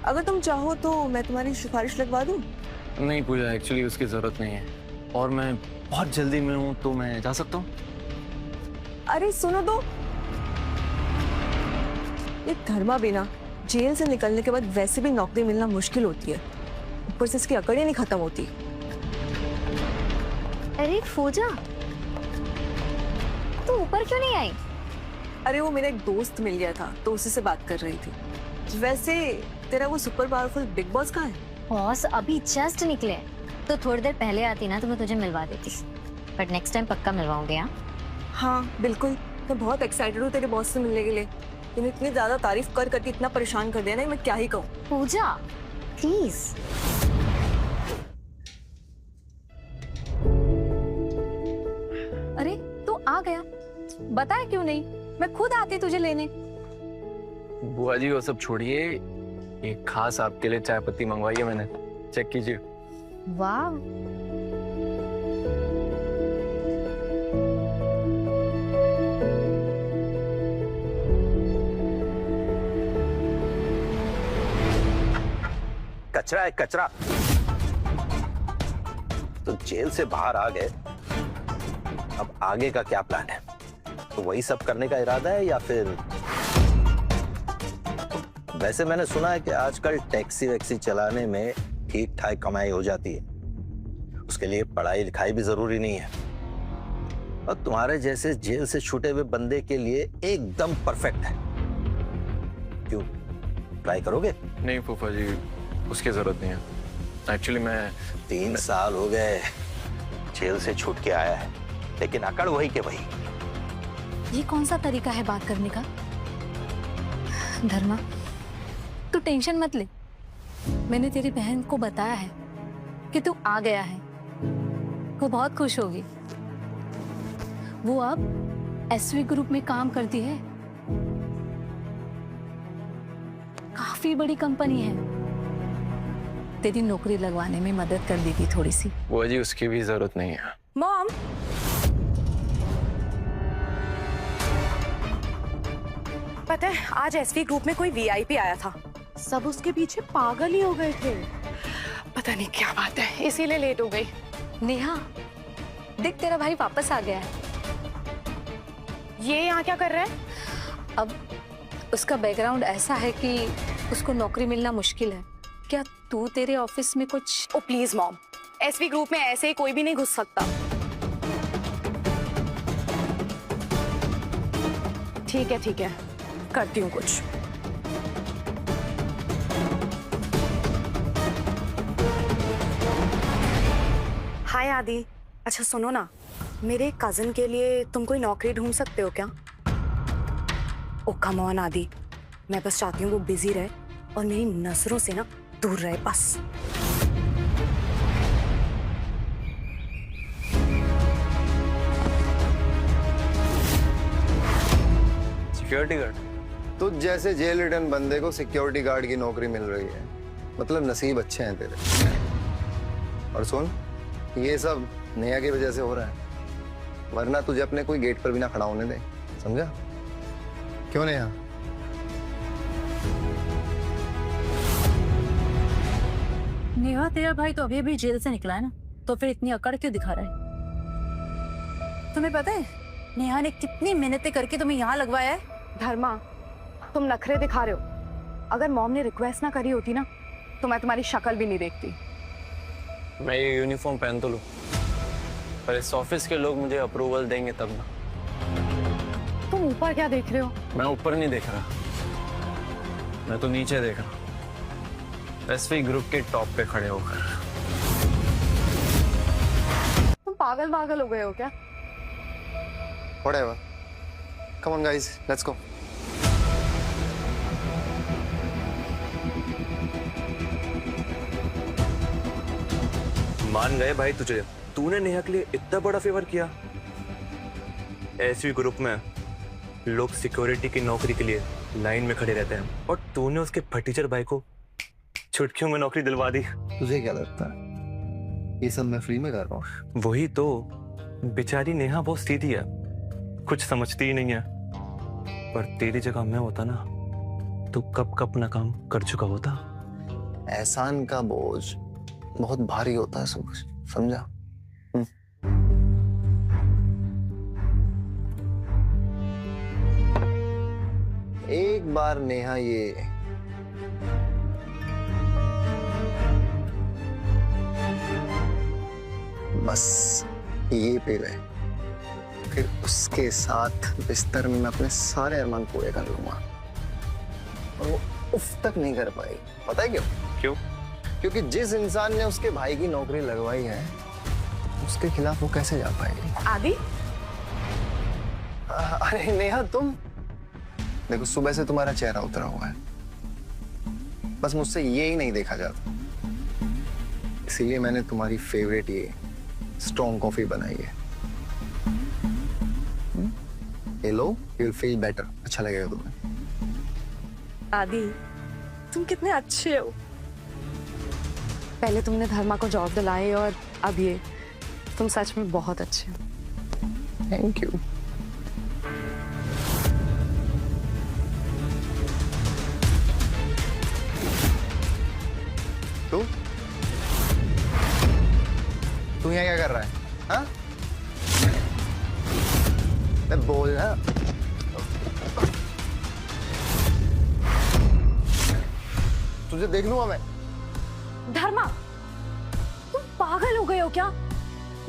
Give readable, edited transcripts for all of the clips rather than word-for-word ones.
अगर तुम चाहो तो मैं तुम्हारी सिफारिश लगवा दूं। नहीं पूजा, एक्चुअली उसकी जरूरत नहीं है और मैं बहुत जल्दी में हूँ, तो मैं जा सकता हूँ। अरे सुनो तो, ये धर्मा बिना जेल से निकलने के बाद वैसे भी नौकरी मिलना मुश्किल होती है, ऊपर से इसकी अकड़ ही नहीं खत्म होती। अरे पूजा, तू ऊपर क्यों नहीं आई? अरे वो मेरा एक दोस्त मिल गया था तो उसी से बात कर रही थी। वैसे तेरा वो सुपर पावरफुल बिग बॉस कहाँ है? बॉस अभी जस्ट निकले, तो थोड़ी देर पहले आती ना तो मैं तुझे मिलवा देती, बट नेक्स्ट टाइम पक्का मिलवाऊंगी। हाँ बिल्कुल, मैं बहुत एक्साइटेड हूँ तेरे बॉस से मिलने के लिए। तूने इतनी ज्यादा तारीफ कर करके इतना परेशान कर दिया ना, मैं क्या ही कहूँ। पूजा प्लीज। अरे तू आ गया, बताया क्यों नहीं? मैं खुद आती तुझे लेने। बुआ जी वो सब छोड़िए, एक खास आपके लिए चाय पत्ती मंगवाई है मैंने, चेक कीजिए। वाह, कचरा है कचरा। तो जेल से बाहर आ गए, अब आगे का क्या प्लान है? तो वही सब करने का इरादा है या फिर? वैसे मैंने सुना है कि आजकल टैक्सी वैक्सी चलाने में ठीक ठाक कमाई हो जाती है, उसके लिए पढ़ाई लिखाई भी जरूरी नहीं है, और तुम्हारे जैसे जेल से छूटे हुए बंदे के लिए एकदम परफेक्ट है। क्यों, ट्राई करोगे? नहीं फूफा जी, उसकी जरूरत नहीं है। एक्चुअली मैं 3 साल हो गए जेल से छूट के आया है, लेकिन अकड़ वही के वही। ये कौन सा तरीका है बात करने का? धर्मा, तू टेंशन मत ले, मैंने तेरी बहन को बताया है कि तू आ गया है, वो बहुत खुश होगी। वो अब एसवी ग्रुप में काम करती है, काफी बड़ी कंपनी है, तेरी नौकरी लगवाने में मदद कर देगी थोड़ी सी। बुआ जी उसकी भी जरूरत नहीं है। मॉम, पता है आज एसवी ग्रुप में कोई वीआईपी आया था, सब उसके पीछे पागल ही हो गए थे। पता नहीं क्या बात है, इसीलिए लेट हो गई। नेहा देख, तेरा भाई वापस आ गया है। ये यहाँ क्या कर रहा है? अब उसका बैकग्राउंड ऐसा है कि उसको नौकरी मिलना मुश्किल है। क्या तू तेरे ऑफिस में कुछ? ओ प्लीज मॉम, एसवी ग्रुप में ऐसे ही कोई भी नहीं घुस सकता। ठीक है, करती हूँ कुछ। हाय आदि, अच्छा सुनो ना, मेरे कजिन के लिए तुम कोई नौकरी ढूंढ सकते हो क्या? ओ कम ऑन आदि, मैं बस चाहती हूँ वो बिजी रहे और मेरी नजरों से ना दूर रहे बस। Security guard? तुझ जैसे जेल रिटर्न बंदे को सिक्योरिटी गार्ड की नौकरी मिल रही है, मतलब नसीब अच्छे हैं तेरे। और सुन, ये सब नेहा की वजह से हो रहा है, वरना तुझे अपने कोई गेट पर भी ना खड़ा होने दे, समझा? क्यों नेहा? नेहा, तेरा भाई तो अभी अभी जेल से निकला है ना, तो फिर इतनी अकड़ क्यों दिखा रहा है? तुम्हें पता है नेहा ने कितनी मेहनतें करके तुम्हें यहाँ लगवाया है? धर्मा, तुम नखरे दिखा रहे हो। अगर मॉम ने रिक्वेस्ट ना करी होती ना तो मैं तुम्हारी शक्ल भी नहीं देखती। मैं ये यूनिफॉर्म पहन तो लूं, पर इस ऑफिस के लोग मुझे अप्रूवल देंगे तब ना। तुम ऊपर क्या देख रहे हो? मैं ऊपर नहीं देख रहा, मैं तो नीचे देख रहा, एसवी ग्रुप के टॉप पे खड़े होकर। तुम पागल हो गए हो क्या? Whatever. Come on guys, let's go. मान गए भाई तुझे, तूने नेहा के लिए इतना बड़ा फेवर किया। एसवी ग्रुप में लोग सिक्योरिटी की नौकरी के लिए लाइन में खड़े रहते हैं, और तूने उसके भतीजर भाई को छुटकियों में नौकरी दिलवा दी। तुझे क्या लगता है ये सब मैं फ्री में कर रहा हूँ? वही तो, बेचारी नेहा बहुत सीधी है, कुछ समझती ही नहीं है, पर तेरी जगह मैं होता ना तो कब कब अपना काम कर चुका होता। एहसान का बोझ बहुत भारी होता है, समझा? एक बार नेहा ये बस ये पी ले, फिर उसके साथ बिस्तर में मैं अपने सारे अरमान पूरे कर लूंगा और वो उफ तक नहीं कर पाएगी। पता है क्यों? क्यों? क्योंकि जिस इंसान ने उसके भाई की नौकरी लगवाई है उसके खिलाफ वो कैसे जा पाएगी? आदि, अरे नेहा, तुम देखो, सुबह से तुम्हारा चेहरा उतरा हुआ है, बस मुझसे ये ही नहीं देखा जाता, इसीलिए मैंने तुम्हारी फेवरेट ये स्ट्रॉन्ग कॉफी बनाई है। ये लो, यू विल फील बेटर, अच्छा लगेगा तुम्हें। आदि, तुम कितने अच्छे हो। पहले तुमने धर्मा को जॉब दिलाई और अब ये, तुम सच में बहुत अच्छे हो। Thank you. तू यहाँ क्या कर रहा है? हाँ? मैं बोल ना। तुझे देख लूंगा मैं। धर्मा, तुम पागल हो गए हो क्या?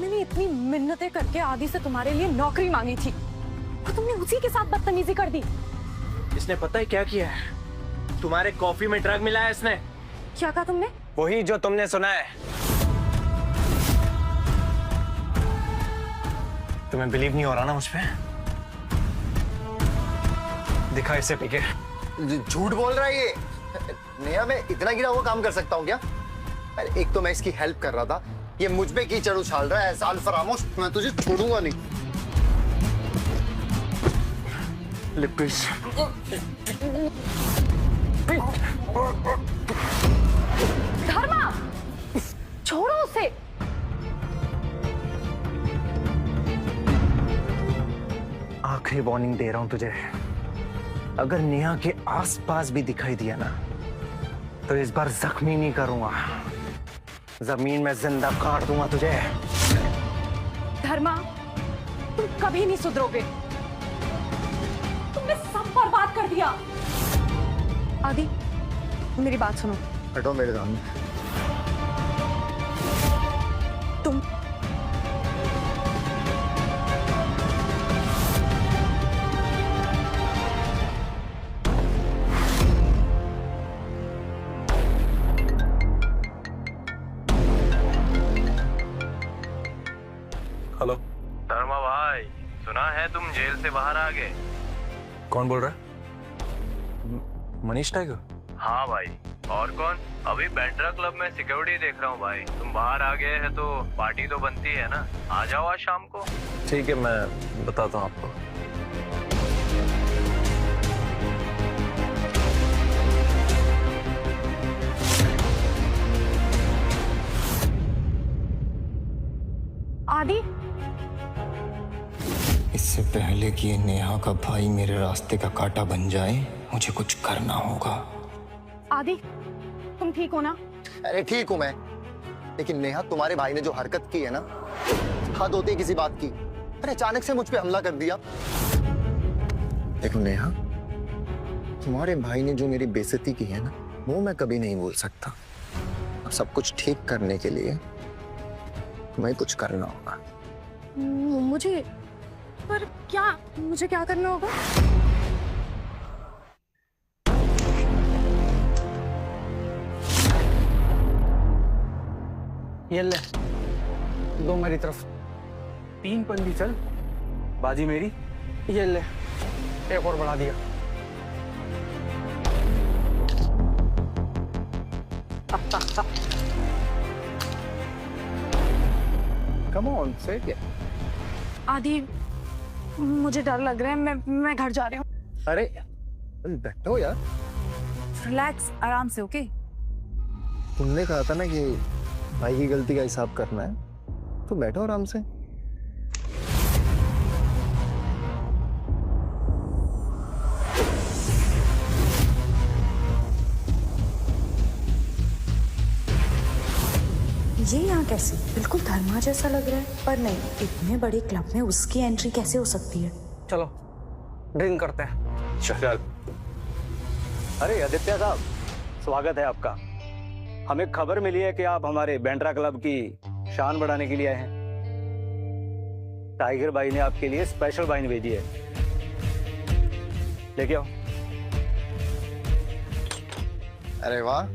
मैंने इतनी मिन्नतें करके आदि से तुम्हारे लिए नौकरी मांगी थी और तुमने उसी के साथ बदतमीजी कर दी। इसने पता है क्या किया है? तुम्हारे कॉफी में ड्रग मिलाया इसने। क्या कहा तुमने? वही जो तुमने सुना है। तुम्हें बिलीव नहीं हो रहा ना मुझ पे? दिखा इसे पी के। झूठ बोल रहा है ये। नेहा, मैं इतना गिरा हुआ काम कर सकता हूँ क्या? अरे एक तो मैं इसकी हेल्प कर रहा था, ये मुझ पे कीचड़ उछाल रहा है। एहसान फरामोश, मैं तुझे छोड़ूंगा नहीं। लिपिस। धर्मा, छोड़ो उसे। आखिरी वार्निंग दे रहा हूं तुझे, अगर नेहा के आसपास भी दिखाई दिया ना तो इस बार जख्मी नहीं करूंगा, जमीन में जिंदा काट दूंगा तुझे। धर्मा, तुम कभी नहीं सुधरोगे। तुमने सब बर्बाद कर दिया। आदि, मेरी बात सुनो। हटो मेरे सामने। तुम हेलो। धर्मा भाई, सुना है तुम जेल से बाहर आ गए। कौन बोल रहा है? मनीष टाइगर? हाँ भाई, और कौन? अभी बैंड्रा क्लब में सिक्योरिटी देख रहा हूँ भाई। तुम बाहर आ गए हैं तो पार्टी तो बनती है ना, आ जाओ आज शाम को। ठीक है, मैं बताता हूँ आपको। आदि, इससे पहले कि ये नेहा का भाई मेरे रास्ते का कांटा बन जाए, मुझे कुछ करना होगा। आदि, तुम ठीक हो ना? अरे ठीक हूं मैं, लेकिन नेहा, तुम्हारे भाई ने जो हरकत की है ना, हद होती है किसी बात की। अरे अचानक से मुझ पे हमला कर दिया। देखो नेहा, तुम्हारे भाई ने जो मेरी बेइज्जती की है ना, वो मैं कभी नहीं भूल सकता। अब सब कुछ ठीक करने के लिए तुम्हें कुछ करना होगा। मुझे? पर क्या? मुझे क्या करना होगा? ये ले, दो मेरी तरफ। 3 पंजी चल, बाजी मेरी। ये ले, एक और बढ़ा दिया। कम ऑन, से क्या? आदि, मुझे डर लग रहा है। मैं घर जा रही हूँ। अरे बैठो यार। रिलैक्स, आराम से। ओके? तुमने कहा था ना कि भाई की गलती का हिसाब करना है, तो बैठो आराम से। ये यहाँ कैसे? बिल्कुल धर्मा जैसा लग रहा है, पर नहीं, इतने बड़े क्लब में उसकी एंट्री कैसे हो सकती है? चलो ड्रिंक करते हैं। चल। अरे आदित्य साहब, स्वागत है आपका। हमें खबर मिली है कि आप हमारे बैंड्रा क्लब की शान बढ़ाने के लिए आए हैं। टाइगर भाई ने आपके लिए स्पेशल वाइन भेजी है, लेके आओ। अरे वाह,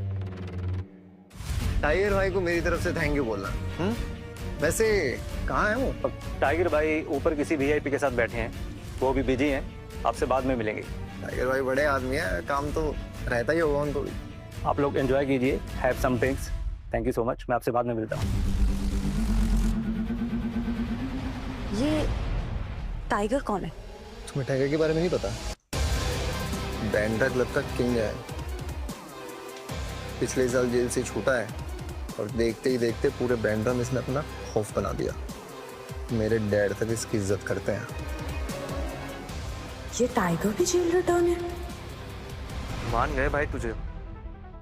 टाइगर भाई को मेरी तरफ से थैंक यू बोलना। वैसे कहाँ है वो? टाइगर भाई ऊपर किसी वीआईपी के साथ बैठे हैं, वो भी बिजी हैं, आपसे बाद में मिलेंगे। टाइगर भाई बड़े आदमी है, काम तो रहता ही होगा उनको भी। आप लोग एंजॉय कीजिए, have some drinks. Thank you so much, मैं आपसे बाद में मिलता हूँ। ये टाइगर कौन है? तुम्हें टाइगर के बारे में नहीं पता? बैंड्रा क्लब का किंग है, पिछले साल जेल से छूटा है और देखते ही देखते पूरे बैंड्रा में इसने अपना खौफ बना दिया। मेरे डैड तक इसकी इज्जत करते हैं। ये टाइगर भी जेल रिटर्न है? मान गए भाई तुझे।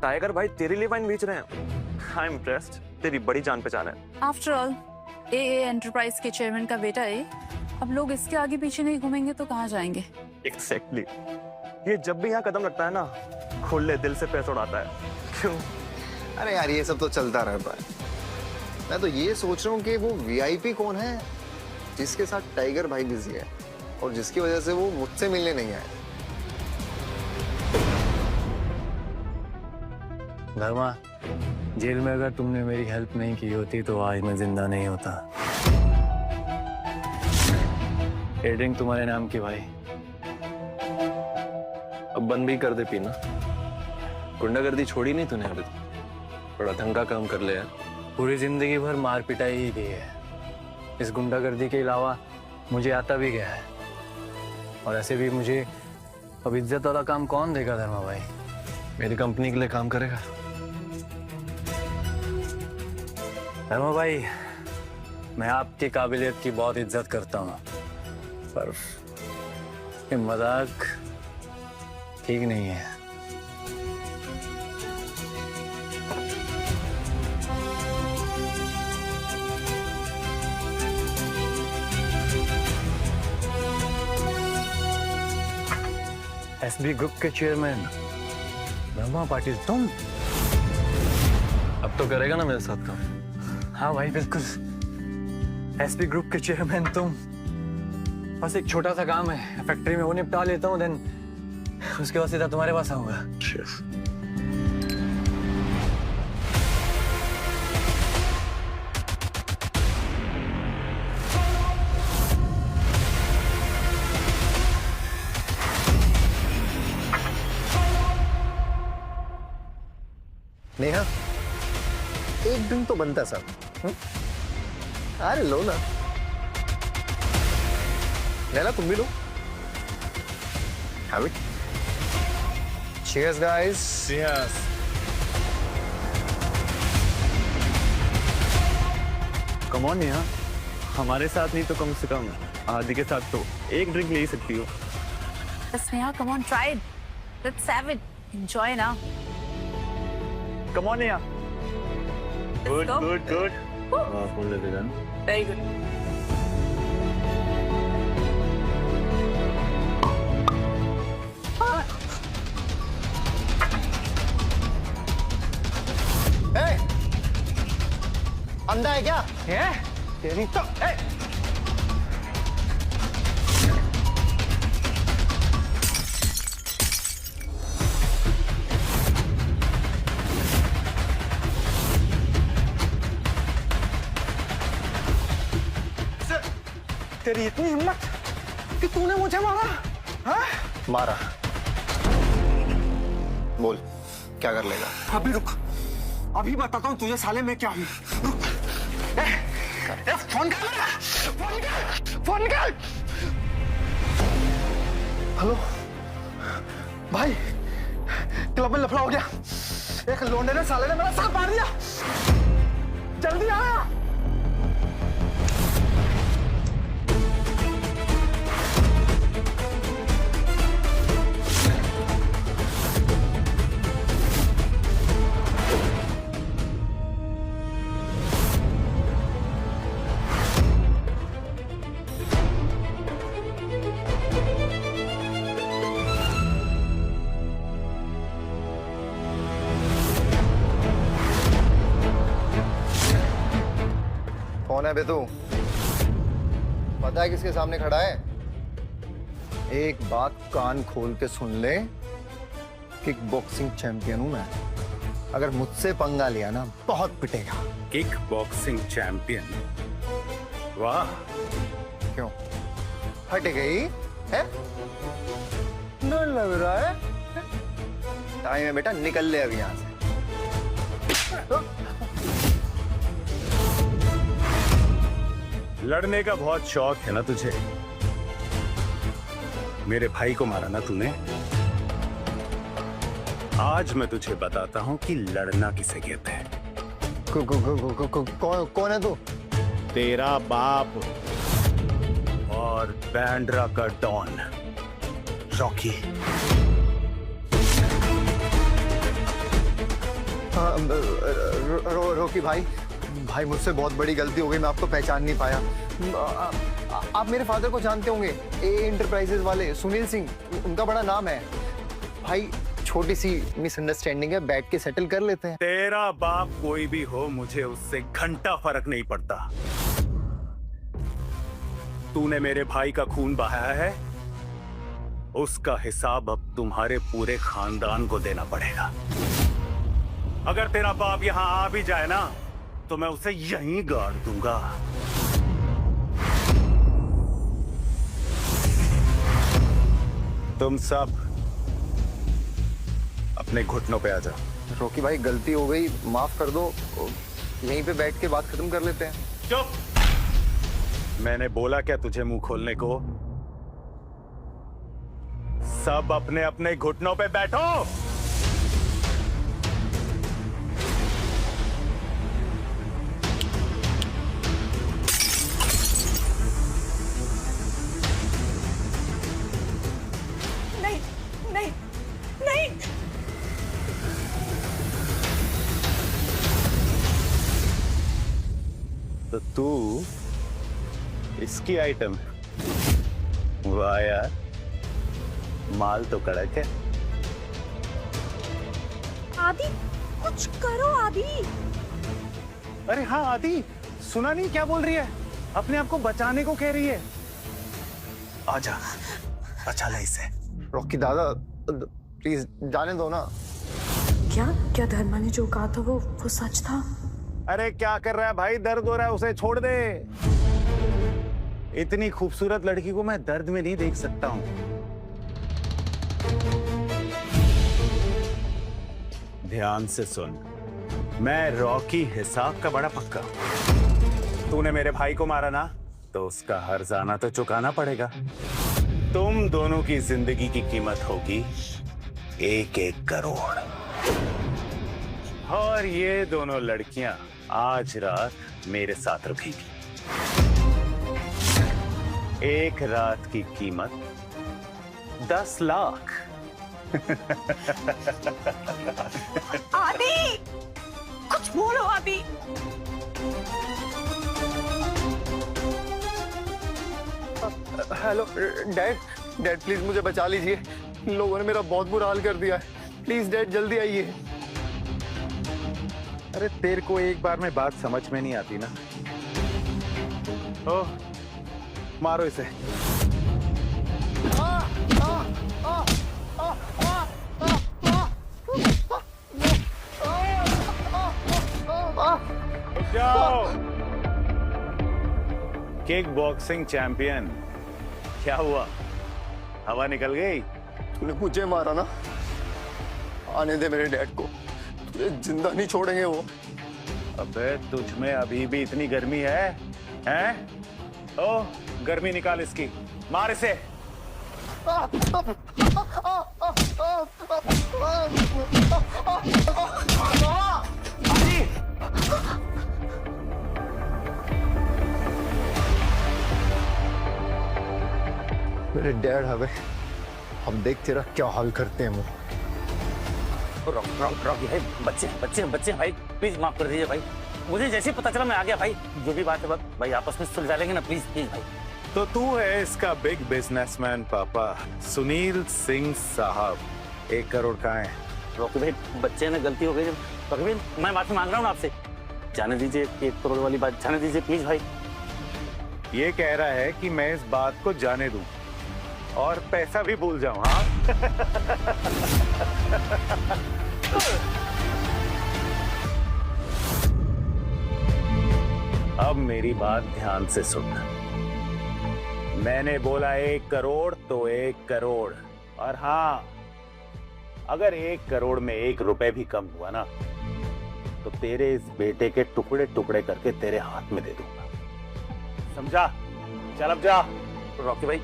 टाइगर भाई तेरे लिए वाइन बेच रहे हैं। आई एम इम्प्रेस्ड, तेरी बड़ी जान पहचान है। आफ्टर ऑल AA एंटरप्राइज के चेयरमैन का बेटा है। अब लोग इसके आगे पीछे नहीं घूमेंगे तो कहाँ जाएंगे? एग्जैक्टली। ये जब भी यहाँ कदम रखता है ना, खुले दिल से पैसा उड़ाता है। क्यों? अरे यार ये सब तो चलता रहता है। मैं तो ये सोच रहा हूँ कि वो VIP कौन है जिसके साथ टाइगर भाई बिजी है और जिसकी वजह से वो मुझसे मिलने नहीं आए। धर्मा, जेल में अगर तुमने मेरी हेल्प नहीं की होती तो आज मैं जिंदा नहीं होता। ये ड्रिंक तुम्हारे नाम की भाई। अब बंद भी कर दे पीना। गुंडागर्दी छोड़ी नहीं तूने अभी तक। बड़ा ढंग का काम कर ले यार। पूरी जिंदगी भर मार पिटाई ही की है। इस गुंडागर्दी के अलावा मुझे आता भी गया है, और ऐसे भी मुझे अब इज्जत वाला काम कौन देगा धर्मा भाई? मेरी कंपनी के लिए काम करेगा। धर्मा भाई, मैं आपकी काबिलियत की बहुत इज्जत करता हूँ, पर ये मजाक ठीक नहीं है। SB ग्रुप के चेयरमैन धर्मा पाटिल तुम? अब तो करेगा ना मेरे साथ काम? हाँ भाई बिल्कुल। SB ग्रुप के चेयरमैन तुम। बस एक छोटा सा काम है, फैक्ट्री में वो निपटा लेता हूँ, देन उसके बाद सीधा तुम्हारे पास आऊंगा। नेहा, एक ड्रिंक तो बनता सब। अरे लो ना। नैला तुम भी लो। Have it. Cheers guys. Cheers. Come on Neha, हमारे साथ नहीं तो कम से कम आदि के साथ तो एक ड्रिंक ले ही सकती हो। Sneha, come on, try it. Let's have it. Enjoy now. Come on Neha. Good go. Good good. Phone ले लेगा ना। Very good. Hey! अंधा है क्या? तेरी तो तेरी इतनी हिम्मत कि तूने मुझे मारा? हाँ? मारा। बोल क्या कर लेगा? अभी रुक, अभी बताता हूँ तुझे साले में क्या हुई। रुक। फोन कर मेरा, फोन कर। हेलो भाई, क्लब में लफड़ा हो गया। एक लोंडे ने साले ने मेरा सर मार दिया। जल्दी आया। कौन है बे तू? पता है किसके सामने खड़ा है? एक बात कान खोल के सुन ले, किक बॉक्सिंग चैंपियन हूं मैं। अगर मुझसे पंगा लिया ना बहुत पिटेगा। Kick boxing champion? वाह! क्यों हट गई है? डर लग रहा है? टाइम है बेटा, निकल ले अब यहां से। लड़ने का बहुत शौक है ना तुझे? मेरे भाई को मारा ना तूने? आज मैं तुझे बताता हूं कि लड़ना किसे कहते हैं। कौन है तू? तेरा बाप और बैंड्रा का डॉन रॉकी। रॉकी भाई, भाई मुझसे बहुत बड़ी गलती हो गई, मैं आपको पहचान नहीं पाया। आप मेरे फादर को जानते होंगे, ए एंटरप्राइजेस वाले सुनील सिंह, उनका बड़ा नाम है। भाई छोटी सी मिसअंडरस्टैंडिंग है, बैठ के सेटल कर लेते हैं। तेरा बाप कोई भी हो, मुझे उससे घंटा फर्क नहीं पड़ता। तूने मेरे भाई का खून बहाया है, उसका हिसाब अब तुम्हारे पूरे खानदान को देना पड़ेगा। अगर तेरा बाप यहां आ भी जाए ना, तो मैं उसे यहीं गाड़ दूंगा। तुम सब अपने घुटनों पे आ जाओ। रॉकी भाई गलती हो गई, माफ कर दो, यहीं पे बैठ के बात खत्म कर लेते हैं। चुप! मैंने बोला क्या तुझे मुंह खोलने को? सब अपने अपने घुटनों पे बैठो। नहीं नहीं नहीं। तो तू इसकी आइटम? वाह यार, माल तो कड़क है। आदि कुछ करो आदि। अरे हाँ आदि, सुना नहीं क्या बोल रही है? अपने आप को बचाने को कह रही है। आजा, बचा ले इसे। रॉकी दादा प्लीज जाने दो ना। क्या धर्मा ने जो कहा था वो सच था? अरे क्या कर रहा है भाई, दर्द हो रहा है, उसे छोड़ दे। इतनी खूबसूरत लड़की को मैं दर्द में नहीं देख सकता हूं। ध्यान से सुन, मैं रॉकी हिसाब का बड़ा पक्का। तूने मेरे भाई को मारा ना, तो उसका हर्जाना तो चुकाना पड़ेगा। तुम दोनों की जिंदगी की कीमत होगी 1-1 करोड़। और ये दोनों लड़कियां आज रात मेरे साथ रुकेंगी। एक रात की कीमत 10 लाख। आदि कुछ बोलो आदि। हेलो डैड प्लीज मुझे बचा लीजिए, इन लोगों ने मेरा बहुत बुरा हाल कर दिया है। प्लीज डैड जल्दी आइए। अरे तेरे को एक बार में बात समझ में नहीं आती ना। ओ, मारो इसे। जाओ। किक बॉक्सिंग चैंपियन, क्या हुआ? हवा निकल गई? तूने मुझे मारा ना, आने दे मेरे डैड को, तुझे जिंदा नहीं छोड़ेंगे वो। अबे तुझ में अभी भी इतनी गर्मी है? हैं? ओ, गर्मी निकाल इसकी, मार इसे। मेरे डैड हवे, हम देख तेरा क्या हाल करते हैं वो। रॉकी भाई, बच्चे भाई, प्लीज माफ कर दीजिए भाई। मुझे जैसे ही पता चला मैं आ गया भाई। जो भी बात है भाई आपस में सुलझा लेंगे ना, प्लीज भाई। तो तू है इसका बिग बिजनेसमैन पापा, सुनील सिंह साहब। 1 करोड़ का है। रॉकी भाई, बच्चे ने गलती हो गई। रॉकी भाई, मैं माफी मांग रहा हूँ आपसे। जाने दीजिए, 1 करोड़ वाली बात जाने दीजिए प्लीज भाई। ये कह रहा है कि मैं इस बात को जाने दूं और पैसा भी भूल जाऊं। हाँ अब मेरी बात ध्यान से सुनना। मैंने बोला 1 करोड़ तो 1 करोड़, और हाँ, अगर 1 करोड़ में 1 रुपए भी कम हुआ ना तो तेरे इस बेटे के टुकड़े टुकड़े करके तेरे हाथ में दे दूंगा, समझा? चल अब जा। रॉकी भाई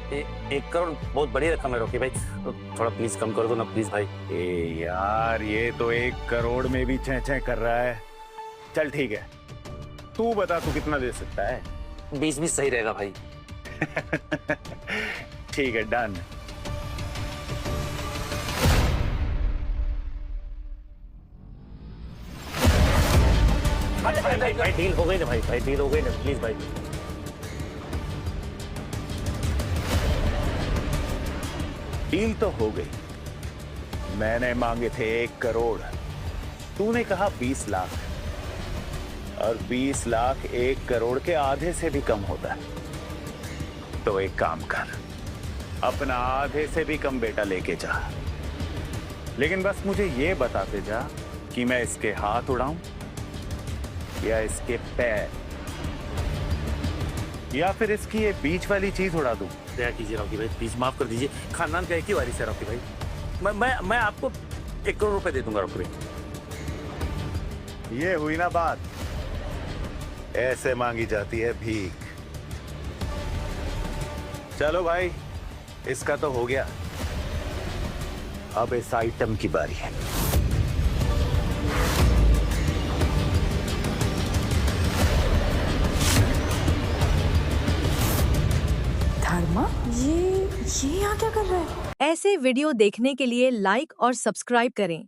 1 करोड़ बहुत बड़ी रकम है रॉकी भाई, तो थोड़ा प्लीज कम कर दो ना प्लीज भाई। ए यार, ये तो 1 करोड़ में भी चें चें कर रहा है। चल ठीक है, तू बता तू कितना दे सकता है? 20 सही रहेगा भाई। ठीक है, डन। भाई डील हो गई ना भाई डील हो गई ना प्लीज भाई। डील तो हो गई। मैंने मांगे थे 1 करोड़, तूने कहा 20 लाख, और 20 लाख 1 करोड़ के आधे से भी कम होता है। तो एक काम कर, अपना आधे से भी कम बेटा लेके जा, लेकिन बस मुझे ये बताते जा कि मैं इसके हाथ उड़ाऊं या इसके पैर, या फिर इसकी ये बीच वाली चीज उड़ा दूं। दया कीजिए रॉकी भाई प्लीज, माफ कर दीजिए। खानदान का एक ही वारिस है रॉकी भाई। मैं आपको 1 करोड़ रुपए दे दूंगा रॉकी भाई। ये हुई ना बात, ऐसे मांगी जाती है भीख। चलो भाई, इसका तो हो गया, अब इस आइटम की बारी है। धर्मा, ये यहाँ क्या कर रहा है? ऐसे वीडियो देखने के लिए लाइक और सब्सक्राइब करें